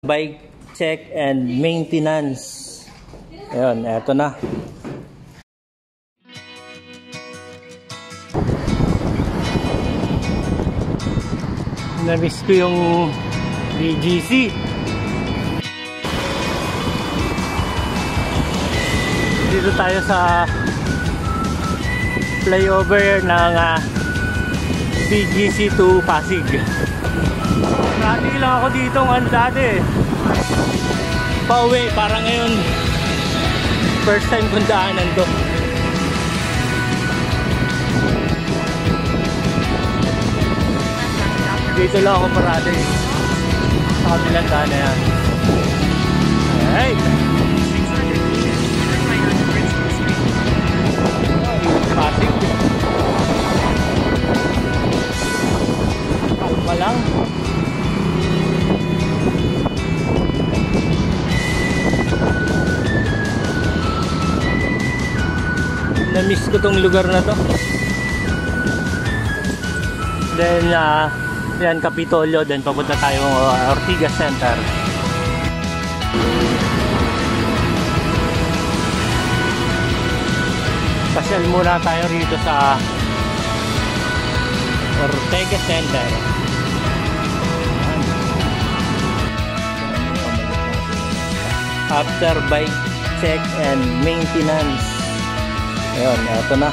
Bike check and maintenance. Ayun, eto na. Na-miss ko yung BGC. Dito tayo sa flyover ng BGC to Pasig. Dati lang ako dito ng dati. Pauwi, para ngayon first time kong daanan to. Dito lang ako parade sa kabilang daan na yan. Hey! Pasig. Kalma lang. Na-miss ko tong lugar na to. Then yan, Kapitolyo. Then papunta tayo Ortigas Center. Pasyal muna tayo rito sa Ortigas Center. After bike check and maintenance. Ayun, eto na.